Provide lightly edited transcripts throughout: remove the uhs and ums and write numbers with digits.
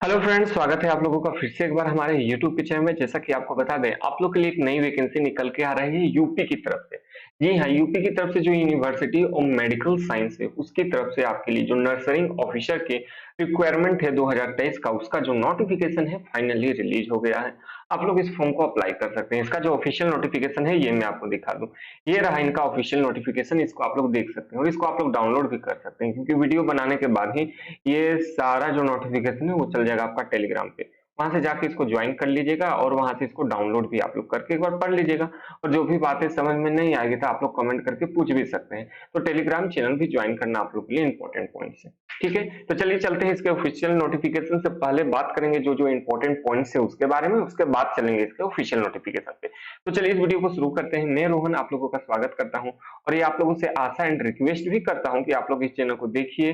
Hello friends, स्वागत है आप लोगों का फिर से एक बार हमारे यूट्यूब के चैनल में। जैसा कि आपको बता दें, आप लोग के लिए एक नई वैकेंसी निकल के आ रही है यूपी की तरफ से। जी हाँ, यूपी की तरफ से जो यूनिवर्सिटी ऑफ मेडिकल साइंस है उसकी तरफ से आपके लिए जो नर्सिंग ऑफिसर की रिक्वायरमेंट है 2023 का, उसका जो नोटिफिकेशन है फाइनली रिलीज हो गया है। आप लोग इस फॉर्म को अप्लाई कर सकते हैं। इसका जो ऑफिशियल नोटिफिकेशन है ये मैं आपको दिखा दूं। ये रहा इनका ऑफिशियल नोटिफिकेशन। इसको आप लोग देख सकते हैं और इसको आप लोग डाउनलोड भी कर सकते हैं, क्योंकि वीडियो बनाने के बाद ही ये सारा जो नोटिफिकेशन है वो चल जाएगा आपका टेलीग्राम पे। वहां से जाके इसको ज्वाइन कर लीजिएगा और वहां से इसको डाउनलोड भी आप लोग करके एक बार पढ़ लीजिएगा। और जो भी बातें समझ में नहीं आएगी तो आप लोग कमेंट करके पूछ भी सकते हैं। तो टेलीग्राम चैनल भी ज्वाइन करना आप लोग के लिए इंपॉर्टेंट पॉइंट्स है। ठीक है, तो चलिए चलते हैं इसके ऑफिशियल नोटिफिकेशन से पहले बात करेंगे जो जो इंपॉर्टेंट पॉइंट्स है उसके बारे में, उसके बाद चलेंगे इसके ऑफिशियल नोटिफिकेशन पे। तो चलिए इस वीडियो को शुरू करते हैं। मैं रोहन आप लोगों का स्वागत करता हूं और ये आप लोगों से आशा एंड रिक्वेस्ट भी करता हूं कि आप लोग इस चैनल को देखिए,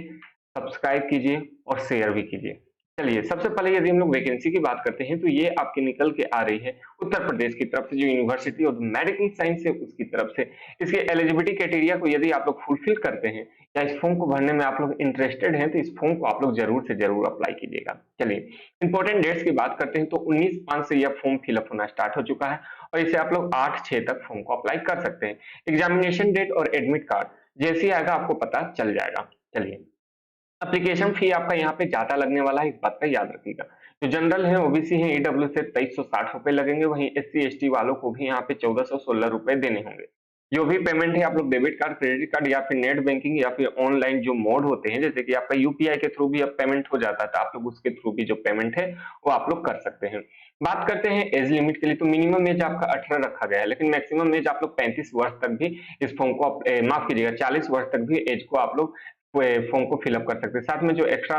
सब्सक्राइब कीजिए और शेयर भी कीजिए। चलिए सबसे पहले यदि हम लोग वैकेंसी की बात करते हैं तो ये आपकी निकल के आ रही है उत्तर प्रदेश की तरफ से, जो यूनिवर्सिटी ऑफ मेडिकल साइंस है उसकी तरफ से। इसके एलिजिबिलिटी क्राइटेरिया को यदि आप लोग फुलफिल करते हैं या इस फॉर्म को भरने में आप लोग इंटरेस्टेड हैं तो इस फॉर्म को आप लोग जरूर से जरूर अप्लाई कीजिएगा। चलिए इंपॉर्टेंट डेट्स की बात करते हैं तो 19/5 से यह फॉर्म फिलअप होना स्टार्ट हो चुका है और इसे आप लोग 8/6 तक फॉर्म को अप्लाई कर सकते हैं। एग्जामिनेशन डेट और एडमिट कार्ड जैसे ही आएगा आपको पता चल जाएगा। चलिए, एप्लीकेशन फी आपका यहाँ पे ज्यादा लगने वाला है, इस बात का याद रखिएगा। जो जनरल है, ओबीसी है, ईडब्ल्यू से 2360 रुपए लगेंगे। वहीं एससी एसटी वालों को भी यहाँ पे 1416 रुपए देने होंगे। जो भी पेमेंट है आप लोग डेबिट कार्ड, क्रेडिट कार्ड या फिर नेट बैंकिंग या फिर ऑनलाइन जो मोड होते हैं, जैसे कि आपका यूपीआई के थ्रू भी अब पेमेंट हो जाता था, आप लोग उसके थ्रू भी जो पेमेंट है वो आप लोग कर सकते हैं। बात करते हैं एज लिमिट के लिए, तो मिनिमम एज आपका 18 रखा गया है, लेकिन मैक्सिमम एज आप लोग 35 वर्ष तक भी इस फॉर्म को माफ कीजिएगा, 40 वर्ष तक भी एज को आप लोग फॉर्म को फिलअप कर सकते हैं। साथ में जो एक्स्ट्रा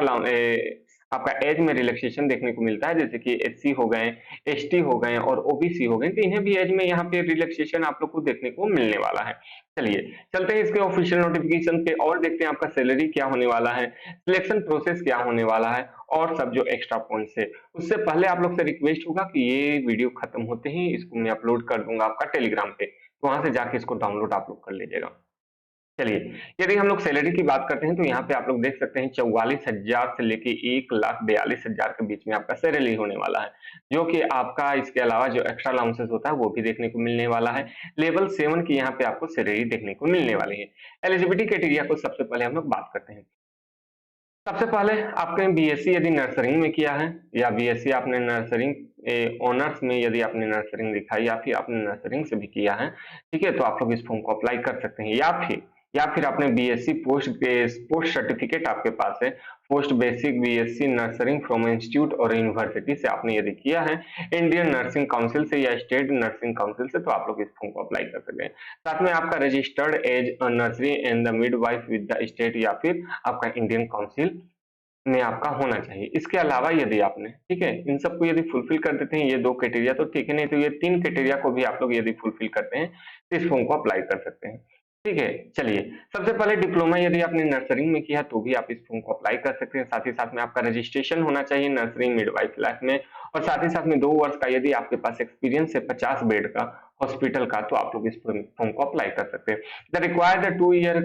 आपका एज में रिलैक्सेशन देखने को मिलता है, जैसे कि एससी हो गए, एसटी हो गए और ओबीसी हो गए, तो इन्हें भी एज में यहाँ पे रिलैक्सेशन आप लोग को देखने को मिलने वाला है। चलिए चलते हैं इसके ऑफिशियल नोटिफिकेशन पे और देखते हैं आपका सैलरी क्या होने वाला है, सिलेक्शन प्रोसेस क्या होने वाला है और सब जो एक्स्ट्रा पॉइंट्स है। उससे पहले आप लोग से रिक्वेस्ट होगा कि ये वीडियो खत्म होते ही इसको मैं अपलोड कर दूंगा आपका टेलीग्राम पे, तो वहां से जाके इसको डाउनलोड आप लोग कर लीजिएगा। चलिए, यदि हम लोग सैलरी की बात करते हैं तो यहाँ पे आप लोग देख सकते हैं 44,000 से लेके 1,42,000 के बीच में आपका सैलरी होने वाला है, जो कि आपका इसके अलावा जो एक्स्ट्रा अलाउंसेस होता है वो भी देखने को मिलने वाला है। लेवल 7 की यहाँ पे आपको सैलरी देखने को मिलने वाली है। एलिजिबिलिटी क्राइटेरिया को सबसे पहले हम लोग बात करते हैं। सबसे पहले आपने बीएससी यदि नर्सरिंग में किया है या बीएससी आपने नर्सरिंग ऑनर्स में यदि आपने नर्सरिंग लिखा है या फिर आपने नर्सरिंग से भी किया है, ठीक है, तो आप लोग इस फॉर्म को अप्लाई कर सकते हैं। या फिर आपने बीएससी पोस्ट सर्टिफिकेट आपके पास है, post basic BSc nursing from institute और यूनिवर्सिटी से आपने यदि किया है, इंडियन नर्सिंग काउंसिल से या स्टेट नर्सिंग काउंसिल से, तो आप लोग इस फॉर्म को अप्लाई कर सकते हैं। साथ में आपका registered as nursery and the midwife with the state या फिर आपका इंडियन काउंसिल में आपका होना चाहिए। इसके अलावा यदि आपने, ठीक है, इन सबको यदि फुलफिल कर देते हैं ये 2 क्राइटेरिया तो ठीक है, नहीं तो ये 3 क्राइटेरिया को भी आप लोग यदि फुलफिल करते हैं तो इस फॉर्म को अप्लाई कर सकते हैं। ठीक है, चलिए सबसे पहले डिप्लोमा यदि आपने नर्सरिंग में किया तो भी आप इस फॉर्म को अप्लाई कर सकते हैं। साथ ही साथ में आपका रजिस्ट्रेशन होना चाहिए नर्सरी मिडवाइफ लाइफ में, और साथ ही साथ में 2 वर्ष का यदि आपके पास एक्सपीरियंस है 50 बेड का हॉस्पिटल का, तो आप लोग इस फॉर्म को अप्लाई कर सकते हैं। The required 2 year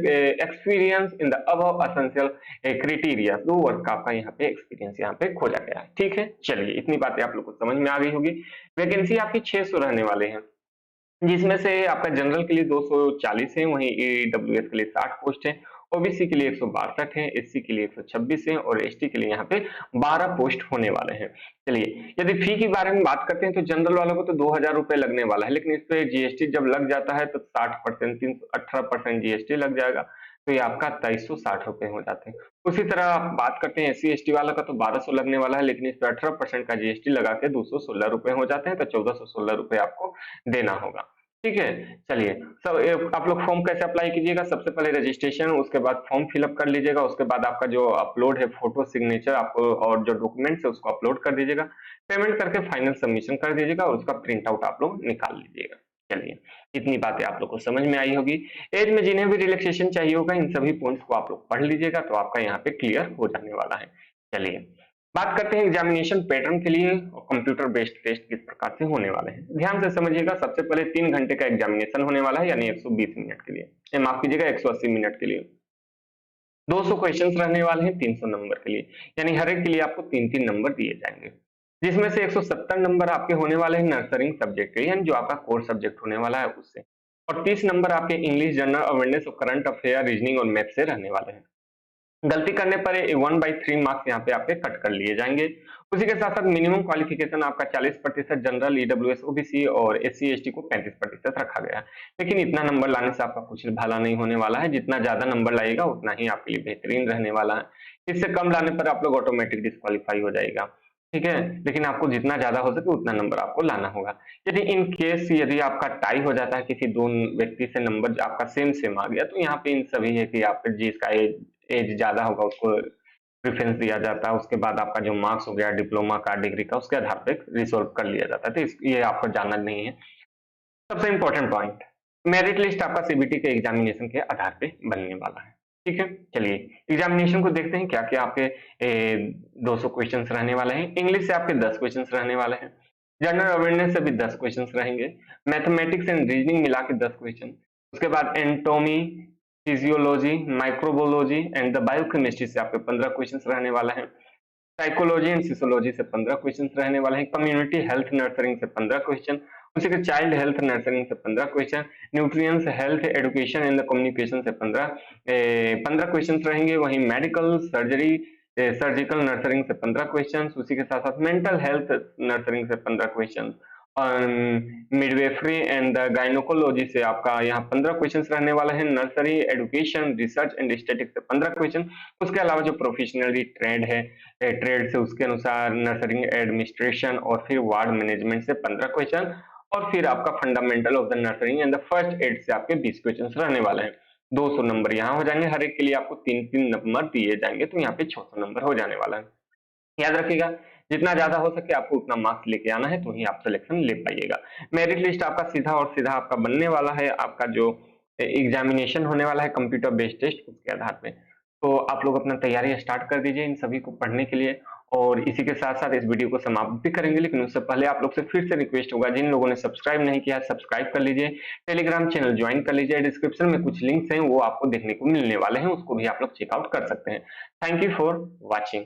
experience in the above essential criteria, 2 वर्ष का आपका यहाँ पे एक्सपीरियंस यहाँ पे खोजा गया है। ठीक है, चलिए इतनी बातें आप लोग को समझ में आ गई होगी। वैकेंसी आपकी 600 रहने वाले हैं, जिसमें से आपका जनरल के लिए 240 है, वहीं ईडब्ल्यूएस के लिए 60 पोस्ट है, ओबीसी के लिए 162 है, एससी के लिए 126 है और एसटी के लिए यहाँ पे 12 पोस्ट होने वाले हैं। चलिए यदि फी के बारे में बात करते हैं तो जनरल वालों को तो 2000 रुपए लगने वाला है, लेकिन इस पे जीएसटी जब लग जाता है तो 60%, 18% जीएसटी लग जाएगा, तो ये आपका 2360 रुपए हो जाते हैं। उसी तरह आप बात करते हैं एससी एसटी वाला का तो 1200 लगने वाला है, लेकिन इस पे 18% का जीएसटी लगा के 216 रुपए हो जाते हैं, तो 1416 रुपए आपको देना होगा। ठीक है, चलिए सब आप लोग फॉर्म कैसे अप्लाई कीजिएगा, सबसे पहले रजिस्ट्रेशन, उसके बाद फॉर्म फिलअप कर लीजिएगा, उसके बाद आपका जो अपलोड है फोटो सिग्नेचर आपको और जो डॉक्यूमेंट्स है उसको अपलोड कर दीजिएगा, पेमेंट करके फाइनल सबमिशन कर दीजिएगा और उसका प्रिंट आउट आप लोग निकाल लीजिएगा। चलिए इतनी बातें आप लोग को समझ में आई होगी। एज में जिन्हें भी रिलैक्सेशन चाहिए होगा इन सभी पॉइंट्स को आप लोग पढ़ लीजिएगा, तो आपका यहाँ पे क्लियर हो जाने वाला है। चलिए बात करते हैं एग्जामिनेशन पैटर्न के लिए और कंप्यूटर बेस्ड टेस्ट किस प्रकार से होने वाले हैं। ध्यान से समझिएगा, सबसे पहले 3 घंटे का एग्जामिनेशन होने वाला है, यानी 120 मिनट के लिए, माफ कीजिएगा 180 मिनट के लिए। 200 क्वेश्चंस रहने वाले हैं 300 नंबर के लिए, यानी हर एक के लिए आपको 3-3 नंबर दिए जाएंगे, जिसमें से 170 नंबर आपके होने वाले हैं नर्सरिंग सब्जेक्ट के, यानी जो आपका कोर सब्जेक्ट होने वाला है उससे, और 30 नंबर आपके इंग्लिश, जनरल अवेयरनेस और करंट अफेयर, रीजनिंग और मैथ से रहने वाले हैं। गलती करने पर 1/3 मार्क्स यहाँ पे आपके कट कर लिए जाएंगे। उसी के साथ साथ मिनिमम क्वालिफिकेशन आपका 40% जनरल, ईडब्ल्यूएस, ओबीसी और एससी एसटी को 35% रखा गया है। लेकिन इतना नंबर लाने से आपका कुछ भला नहीं होने वाला है, जितना ज्यादा नंबर लाएगा उतना ही आपके लिए बेहतरीन रहने वाला है। इससे कम लाने पर आप लोग ऑटोमेटिक डिस्क्वालीफाई हो जाएगा, ठीक है। लेकिन आपको जितना ज्यादा हो सके उतना नंबर आपको लाना होगा। यदि इन केस यदि आपका टाई हो जाता है, किसी दो व्यक्ति से नंबर आपका सेम सेम आ गया, तो यहाँ पे इन सभी है कि आप जिसका एज ज्यादा होगा उसको प्रेफरेंस दिया जाता है। उसके बाद आपका जो मार्क्स हो गया डिप्लोमा का, डिग्री का, उसके आधार पे रिसोल्व कर लिया जाता है। तो ये आपको जानना नहीं है। सबसे इंपॉर्टेंट पॉइंट, मेरिट लिस्ट आपका सीबीटी के एग्जामिनेशन के आधार पे बनने वाला है, ठीक है। चलिए एग्जामिनेशन को देखते हैं, क्या क्या आपके 200 क्वेश्चन रहने वाले हैं। इंग्लिश से आपके 10 क्वेश्चन रहने वाले हैं, जनरल अवेयरनेस से भी 10 क्वेश्चन रहेंगे, मैथमेटिक्स एंड रीजनिंग मिला के 10 क्वेश्चन, उसके बाद anatomy, physiology, microbiology and the biochemistry से आपके 15 क्वेश्चंस रहने वाले हैं, साइकोलॉजी एंड सोशियोलॉजी से 15 क्वेश्चंस रहने वाले हैं, कम्युनिटी हेल्थ नर्सरिंग से 15 क्वेश्चन, उसी के चाइल्ड हेल्थ नर्सरिंग से 15 question, nutrients health education and the communication से 15 क्वेश्चन रहेंगे। वहीं मेडिकल सर्जरी, सर्जिकल नर्सरिंग से 15 क्वेश्चन, उसी के साथ साथ मेंटल हेल्थ नर्सरिंग से 15 क्वेश्चन, मिडवेफरी एंड द गायनोकोलॉजी से आपका यहाँ 15 क्वेश्चन रहने वाले हैं, nursery education, research and statics से 15 क्वेश्चन। उसके अलावा जो प्रोफेशनली ट्रेड है, ट्रेड से उसके अनुसार नर्सरी एडमिनिस्ट्रेशन और फिर वार्ड मैनेजमेंट से 15 क्वेश्चन, और फिर आपका fundamental of the nursery and the first aid से आपके 20 क्वेश्चन रहने वाले हैं। 200 नंबर यहाँ हो जाएंगे, हर एक के लिए आपको 3-3 नंबर दिए जाएंगे, तो यहाँ पे 600 नंबर हो जाने वाला है। याद रखिएगा, जितना ज्यादा हो सके आपको उतना मार्क्स लेके आना है, तो ही आप सिलेक्शन ले पाइएगा। मेरिट लिस्ट आपका सीधा और सीधा आपका बनने वाला है, आपका जो एग्जामिनेशन होने वाला है कंप्यूटर बेस्ड टेस्ट, उसके आधार पे। तो आप लोग अपना तैयारी स्टार्ट कर दीजिए इन सभी को पढ़ने के लिए, और इसी के साथ साथ इस वीडियो को समाप्त भी करेंगे। लेकिन उससे पहले आप लोग से फिर से रिक्वेस्ट होगा, जिन लोगों ने सब्सक्राइब नहीं किया सब्सक्राइब कर लीजिए, टेलीग्राम चैनल ज्वाइन कर लीजिए, डिस्क्रिप्शन में कुछ लिंक्स हैं वो आपको देखने को मिलने वाले हैं, उसको भी आप लोग चेकआउट कर सकते हैं। Thank you for watching.